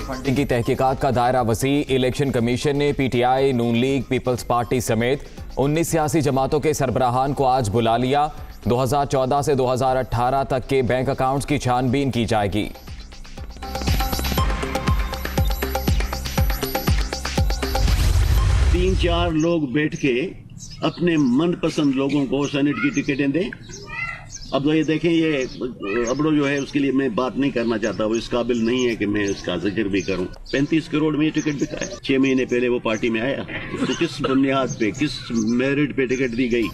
Funding की तहकीकात का दायरा वसी। इलेक्शन कमीशन ने पीटीआई, नून लीग, पीपल्स पार्टी समेत 19 सियासी जमातों के सरबराहान को आज बुला लिया। 2014 से 2018 तक के बैंक अकाउंट्स की छानबीन की जाएगी। तीन चार लोग बैठ के अपने मनपसंद लोगों को सेनेट की टिकटें दें। अब तो ये देखें, ये अबड़ो जो है उसके लिए मैं बात नहीं करना चाहता, वो इस काबिल नहीं है कि मैं इसका जिक्र भी करूं। 35 करोड़ में ये टिकट बिका है। 6 महीने पहले वो पार्टी में आया, तो किस बुनियाद पे, किस मेरिट पे टिकट दी गई?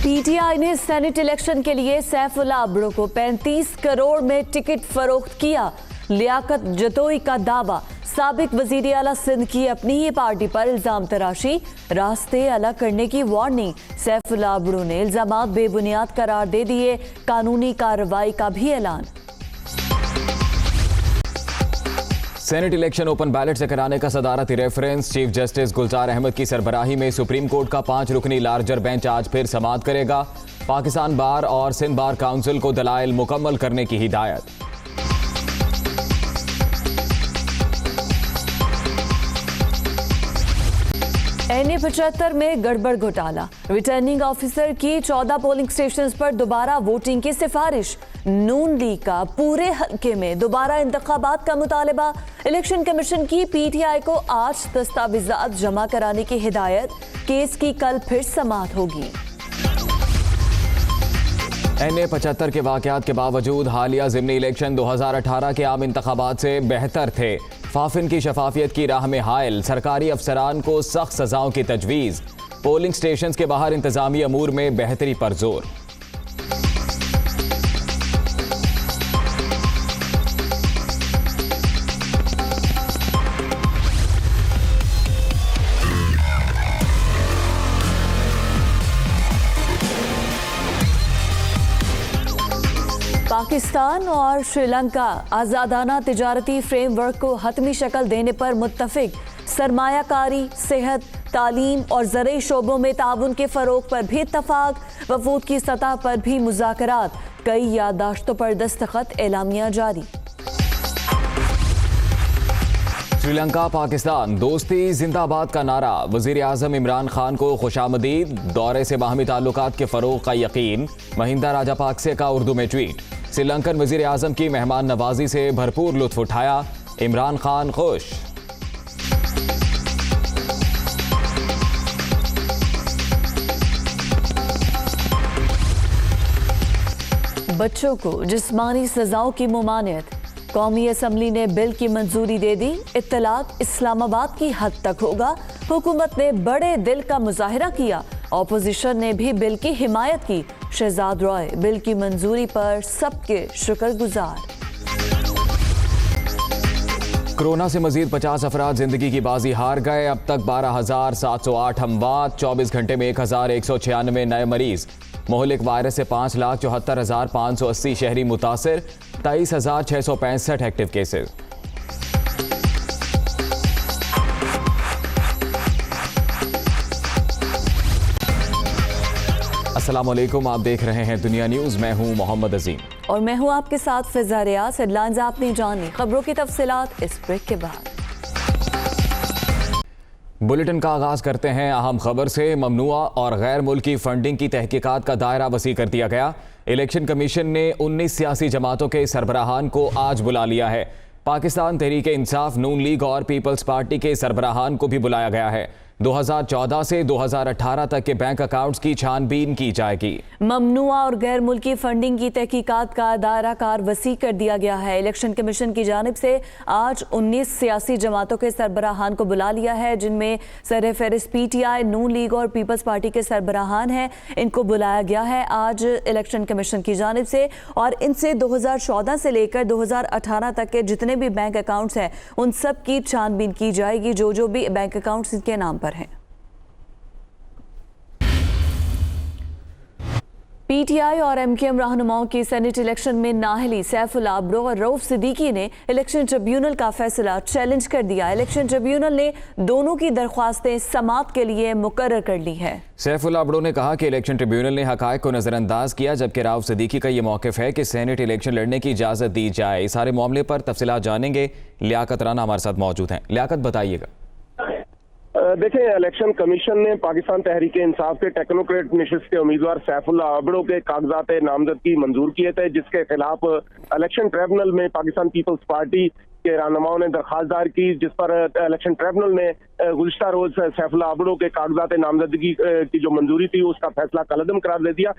पीटीआई ने सेनेट इलेक्शन के लिए सैफुल्ला अबड़ो को 35 करोड़ में टिकट फरोख्त किया। लियाकत जतोई का दावा, साबिक वजीर आला सिंध की अपनी ही पार्टी पर इल्जाम तराशी, रास्ते अलग करने की वार्निंग। सैफुल्ला अबड़ो ने इल्जामात बेबुनियाद करार दे दिए, कानूनी कार्रवाई का भी ऐलान। सेनेट इलेक्शन ओपन बैलेट से कराने का सदारती रेफरेंस। चीफ जस्टिस गुलजार अहमद की सरबराही में सुप्रीम कोर्ट का 5 रुकनी लार्जर बेंच आज फिर समाअत करेगा। पाकिस्तान बार और सिंध बार काउंसिल को दलाइल मुकम्मल करने की हिदायत। NA 75 में गड़बड़ घोटाला, रिटर्निंग ऑफिसर की 14 पोलिंग स्टेशंस पर दोबारा वोटिंग की सिफारिश। नून लीग का पूरे हल्के में दोबारा इंतखाबात का मुतालबा। इलेक्शन कमीशन की पीटीआई को आज दस्तावेजात जमा कराने की हिदायत। केस की कल फिर समाअत होगी। NA 75 के वाकयात के बावजूद हालिया ज़िमनी इलेक्शन 2018 के आम इंतखाबात से बेहतर थे। फाफिन की शफाफियत की राह में हायल, सरकारी अफसरान को सख्त सजाओं की तजवीज़। पोलिंग स्टेशन के बाहर इंतजामी अमूर में बेहतरी पर जोर। पाकिस्तान और श्रीलंका आज़ादाना तिजारती फ्रेमवर्क को हतमी शक्ल देने पर मुत्तफिक। सरमायाकारी, सेहत, तालीम और ज़रई शोबों में ताउन के फ़रोग पर भी इत्तफाक। वफूद की सतह पर भी मुज़ाकरात, कई याददाश्तों पर दस्तखत, एलामिया जारी। श्रीलंका पाकिस्तान दोस्ती जिंदाबाद का नारा। वजीर आजम इमरान खान को खुशामदीद। दौरे से बाहमी ताल्लुकात के फ़रोग का यकीन। महिंदा राजापाक्से का उर्दू में ट्वीट। श्रीलंकन वजीर आजम की मेहमान नवाजी से भरपूर लुत्फ उठाया। इमरान खान खुश। बच्चों को जिस्मानी सजाओं की मुमानियत। कौमी असम्बली ने बिल की मंजूरी दे दी। इत्तलाक इस्लामाबाद की हद तक होगा। हुकूमत ने बड़े दिल का मुजाहिरा किया। ऑपोजिशन ने भी बिल की हिमायत की। शहजाद रॉय बिल की मंजूरी पर सबके शुक्रगुजार। कोरोना से मजीद 50 अफराद जिंदगी की बाजी हार गए। अब तक 12,708 अमवात। 24 घंटे में 1,196 नए मरीज। मोहलिक वायरस से 5,74,580 शहरी मुतासिर। 23,665 एक्टिव केसेस। अस्सलामुअलैकुम, आप देख रहे हैं दुनिया न्यूज़। मैं हूं मोहम्मद अजीम और मैं हूं आपके साथ फिजा रियाज। हेडलाइंस आपने जानी, खबरों की तफसीलात इस ब्रेक के बाद। बुलेटिन का आगाज करते हैं अहम खबर से। ममनुआ और गैर मुल्की फंडिंग की तहकीकात का दायरा वसी कर दिया गया। इलेक्शन कमीशन ने 19 सियासी जमातों के सरबराहान को आज बुला लिया है। पाकिस्तान तहरीक इंसाफ, नून लीग और पीपल्स पार्टी के सरबराहान को भी बुलाया गया है। 2014 से 2018 तक के बैंक अकाउंट्स की छानबीन की जाएगी। ममनुआ और गैर मुल्की फंडिंग की तहकीकात का दायरा कार वसी कर दिया गया है। इलेक्शन कमीशन की जानिब से आज 19 सियासी जमातों के सरबराहान को बुला लिया है, जिनमें सर फहरिस्त पीटीआई, नून लीग और पीपल्स पार्टी के सरबराहान हैं। इनको बुलाया गया है आज इलेक्शन कमीशन की जानिब से और इनसे 2014 से लेकर 2018 तक के जितने भी बैंक अकाउंट्स हैं उन सब की छानबीन की जाएगी, जो भी बैंक अकाउंट्स इनके नाम पर हैं। पीटीआई और एमकेएम रहनुमाओं की सेनेट इलेक्शन में नाअहली सैफुल्लाह अब्दो और रऊफ सिद्दीकी ने इलेक्शन ट्रिब्यूनल का फैसला चैलेंज कर दिया। इलेक्शन ट्रिब्यूनल ने दोनों की दरख्वास्तें समाअत के लिए मुकर्रर कर ली है। सैफुल्लाह अब्दो ने कहा कि इलेक्शन ट्रिब्यूनल ने हकायक को नजरअंदाज किया, जबकि रऊफ सिद्दीकी का ये मौक़िफ़ है कि सेनेट इलेक्शन लड़ने की इजाज़त दी जाए। इस सारे मामले पर तफसीलात जानेंगे। लियाकत राना हमारे साथ मौजूद हैं। लियाकत, बताइएगा। देखें, इलेक्शन कमीशन ने पाकिस्तान तहरीक इंसाफ के टेक्नोक्रेट नशिस्त के उम्मीदवार सैफुल्लाह अब्दो के कागजात नामजदगी मंजूर किए थे, जिसके खिलाफ इलेक्शन ट्रिब्यूनल में पाकिस्तान पीपल्स पार्टी के रहनुमाओं ने दरखास्त दायर की, जिस पर इलेक्शन ट्रिब्यूनल ने गुज़िश्ता रोज सैफुल्लाह अब्दो के कागजात नामजदगी की जो मंजूरी थी उसका फैसला कलअदम करार दे दिया।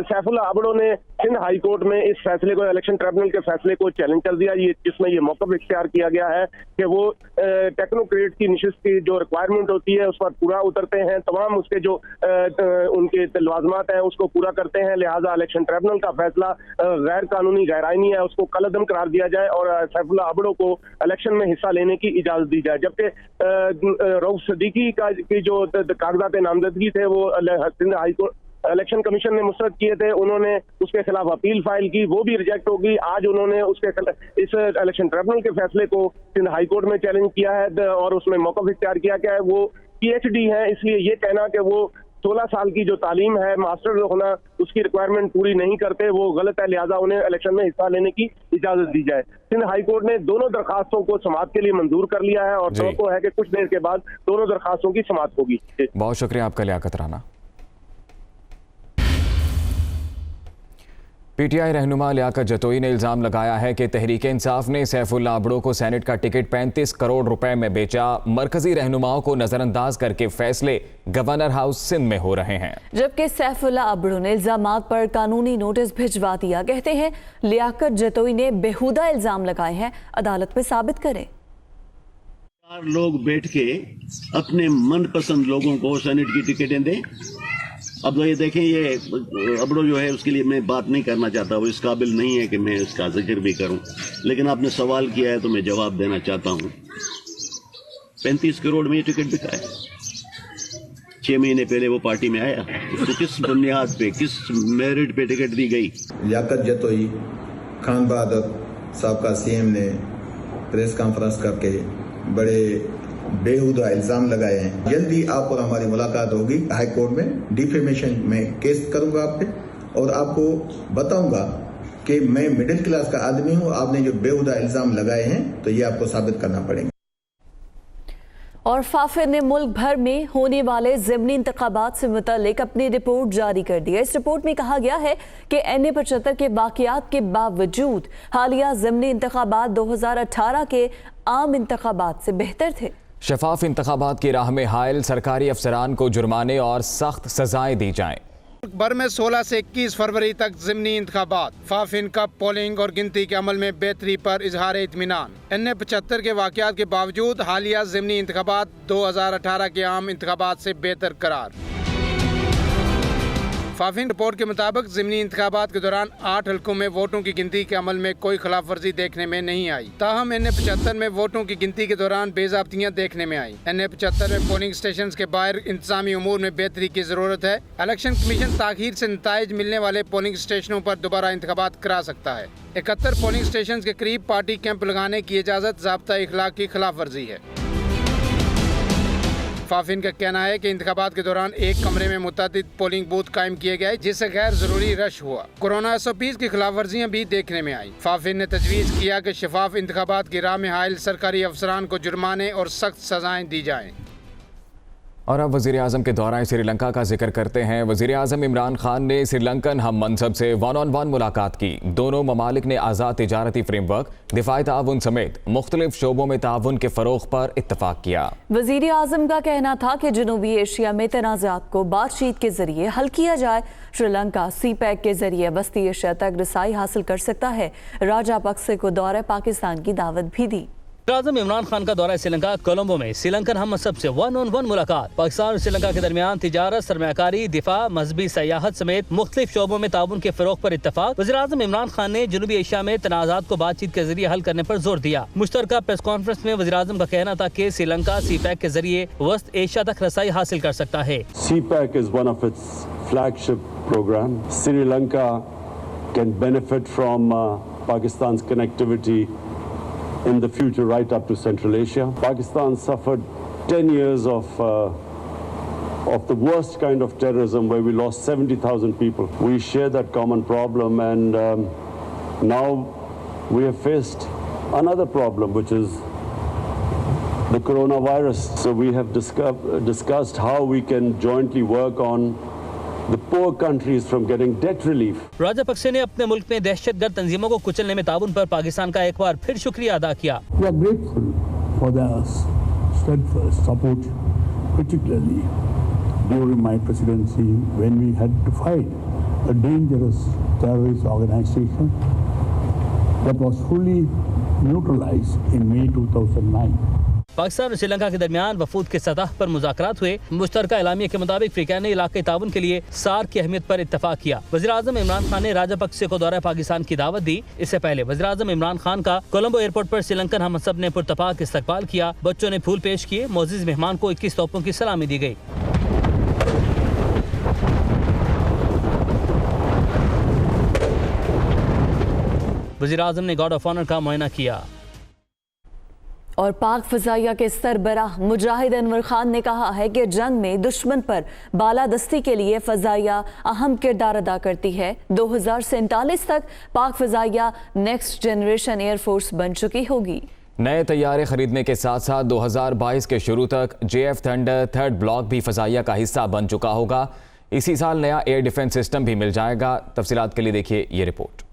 सैफुल्लाह अब्दो ने सिंध हाई कोर्ट में इस फैसले को, इलेक्शन ट्रिब्यूनल के फैसले को चैलेंज कर दिया, जिसमें ये मौक़िफ़ इख्तियार किया गया है कि वो टेक्नोक्रेट की नशिस्त की जो रिक्वायरमेंट होती है उस पर पूरा उतरते हैं, तमाम उसके जो उनके लवाजमात हैं उसको पूरा करते हैं। लिहाजा इलेक्शन ट्रिब्यूनल का फैसला गैर कानूनी गैर आईनी है, उसको कलअदम करार दिया जाए और सैफुल्लाह अब्दो को इलेक्शन में हिस्सा लेने की इजाजत दी जाए। जबकि रऊफ सिद्दीकी की जो कागजात नामजदगी थे वो Sindh high court election commission ने मुस्तरद किए थे, उन्होंने उसके खिलाफ अपील फाइल की, वो भी रिजेक्ट हो गई। आज उन्होंने इस इलेक्शन ट्रिब्यूनल के फैसले को सिंध हाई कोर्ट में चैलेंज किया है और उसमें मौक़िफ़ इख्तियार किया गया है। वो PhD है, इसलिए ये कहना कि वो 16 साल की जो तालीम है, मास्टर होना, उसकी रिक्वायरमेंट पूरी नहीं करते, वो गलत है। लिहाजा उन्हें इलेक्शन में हिस्सा लेने की इजाजत दी जाए। सिंध हाई कोर्ट ने दोनों दरखास्तों को समाअत के लिए मंजूर कर लिया है और तवक्को है कि कुछ देर के बाद दोनों दरखास्तों की समाअत होगी। बहुत शुक्रिया आपका लियाकत राना। पीटीआई रहनुमा लियाकत जतोई ने इल्ज़ाम लगाया है कि तहरीक इंसाफ ने सैफुल्लाह अब्दो को सेनेट का टिकट 35 करोड़ रुपए में बेचा। मरकजी रहनुमाओं को नजरअंदाज करके फैसले गवर्नर हाउस सिंध में हो रहे हैं, जबकि सैफुल्लाह अब्दो ने इल्जामात पर कानूनी नोटिस भिजवा दिया। कहते हैं लियाकत जतोई ने बेहुदा इल्जाम लगाए हैं, अदालत में साबित करें। 4 लोग बैठ के अपने मनपसंद लोगों को सेनेट की टिकटें दें। अब तो ये देखें, ये अब्दो जो है उसके लिए मैं बात नहीं करना चाहता, वो इस काबिल नहीं है कि मैं इसका जिक्र भी करूं, लेकिन आपने सवाल किया है तो मैं जवाब देना चाहता हूं। 35 करोड़ में ये टिकट बिका है। 6 महीने पहले वो पार्टी में आया, उसको किस बुनियाद पे, किस मेरिट पे टिकट दी गई? लियाकत जतोई खान बहादुर साहब का CM ने प्रेस कॉन्फ्रेंस करके बड़े बेहुदा इल्जाम लगाए हैं। जल्दी आप और हमारी मुलाकात होगी हाई कोर्ट में। डिफेमेशन में केस करूंगा आप पे और आपको बताऊंगा कि मैं मिडिल क्लास का आदमी हूं। आपने जो बेहुदा इल्जाम लगाए हैं तो ये आपको साबित करना पड़ेगा। और फाफिर ने मुल्क भर में होने वाले ज़िमनी इंतखाबात से मुतालिक अपनी रिपोर्ट जारी कर दी है। इस रिपोर्ट में कहा गया है कि NA-75 के वाक़यात के बावजूद हालिया ज़िमनी इंतखाबात 2018 के आम इंतखाबात से बेहतर थे। शफाफ इंतखाबात की राह में हायल सरकारी अफसरान को जुर्माने और सख्त सजाएं दी जाएं। मुल्क भर में 16 से 21 फरवरी तक ज़िमनी इंतखाबात, फाफिन कप पोलिंग और गिनती के अमल में बेहतरी पर इजहार इत्मीनान। NA-75 के वाक़यात के बावजूद हालिया ज़िमनी इंतखाबात 2018 के आम इंतखाबात से बेहतर करार। फाफिन रिपोर्ट के मुताबिक ज़िमनी इंतखाबात के दौरान 8 हल्कों में वोटों की गिनती के अमल में कोई खिलाफ वर्जी देखने में नहीं आई। ताहम NA-75 में वोटों की गिनती के दौरान बेज़ाब्तियाँ देखने में आई। NA-75 में पोलिंग स्टेशन के बाहर इंतजामी उमूर में बेहतरी की जरूरत है। इलेक्शन कमीशन ताखीर से नताइज मिलने वाले पोलिंग स्टेशनों पर दोबारा इंतखाबात करा सकता है। 71 पोलिंग स्टेशन के करीब पार्टी कैंप लगाने की इजाज़त ज़ाब्ता इखलाक की खिलाफ वर्जी है। फाफिन का कहना है कि इंतखाबात के दौरान एक कमरे में मुतअद्दिद पोलिंग बूथ कायम किए गए, जिससे गैर जरूरी रश हुआ। कोरोना SOPs की खिलाफ वर्जियाँ भी देखने में आई। फाफिन ने तजवीज़ किया कि शफाफ इंतखाबात की राह में हायल सरकारी अफसरान को जुर्माने और सख्त सजाएं दी जाएं। और अब वज़ीर आज़म के दौरान श्रीलंका का जिक्र करते हैं। वज़ीर आज़म इमरान खान ने श्रीलंकन हम मनसब से 1-on-1 मुलाकात की। दोनों ममालिक ने आज़ाद तिजारती फ्रेमवर्क, दिफाई ताउन समेत मुख्तलिफ शोबों में ताउन के फ़रोग़ पर इत्तफ़ाक़ किया। वज़ीर आज़म का कहना था कि जनूबी एशिया में तनाज़ात को बातचीत के जरिए हल किया जाए। श्रीलंका CPEC के जरिए वस्ती एशिया तक रसाई हासिल कर सकता है। राजापक्से को दौरे पाकिस्तान की दावत भी दी। आज़म इमरान खान का दौरा श्रीलंका कोलंबो में श्रीलंकन हम मनसब से 1-on-1 मुलाकात। पाकिस्तान और श्रीलंका के दरमियान तिजारत, सरमायाकारी, दिफा, मजहबी सयाहत समेत मुख्तलिफ शोबों में ताउन के फ़रोग़ पर इत्तफ़ाक़। वज़ीर आज़म इमरान खान ने जनूबी एशिया में तनाज़ात को बातचीत के जरिए हल करने पर जोर दिया। मुश्तरका प्रेस कॉन्फ्रेंस में वज़ीर आज़म का कहना था कि श्रीलंका CPEC के जरिए वस्त एशिया तक रसाई हासिल कर सकता है। CPEC is one of its flagship program. Sri Lanka can benefit from Pakistan's connectivity in the future right up to Central Asia. Pakistan suffered 10 years of the worst kind of terrorism where we lost 70,000 people. We share that common problem, and now we have faced another problem, which is the coronavirus. So we have discussed how we can jointly work on the poor countries from getting debt relief. राजापक्से ने अपने मुल्क में दहशतगर्द तंजीमों को कुचलने में ताउन पर पाकिस्तान का एक बार फिर शुक्रिया अदा किया। We are grateful for their steadfast support, particularly during my presidency when we had to fight a dangerous terrorist organization that was fully neutralized in May 2009. Pakistan और श्रीलंका के दरमियान वफूद के सतह पर मुज़ाकरात हुए। मुश्तरका एलामिया के मुताबिक अफ्रीका ने इलाके ताउन के लिए सार्क की अहमियत पर इत्तफाक किया। वज़ीर-ए-आज़म इमरान खान ने राजापक्से को दौरा पाकिस्तान की दावत दी। इससे पहले वज़ीर-ए-आज़म इमरान खान का कोलंबो एयरपोर्ट पर श्रीलंकन हमसब ने पुरतपाक इस्तकबाल किया। बच्चों ने फूल पेश किए। मोअज़्ज़िज़ मेहमान को 21 तोपों की सलामी दी गई। वज़ीर-ए-आज़म ने गार्ड ऑफ ऑनर का मुआयना किया। और पाक फ़ज़ाइया के सरबराह मुजाहिद अनवर खान ने कहा है कि जंग में दुश्मन पर बालादस्ती के लिए फ़ज़ाइया अहम किरदार अदा करती है। 2047 तक पाक फ़ज़ाइया नेक्स्ट जनरेशन एयरफोर्स बन चुकी होगी। नए तैयारे खरीदने के साथ साथ 2022 के शुरू तक JF थंडर 3rd ब्लॉक भी फ़ज़ाइया का हिस्सा बन चुका होगा। इसी साल नया एयर डिफेंस सिस्टम भी मिल जाएगा। तफसीलात के लिए देखिए ये रिपोर्ट।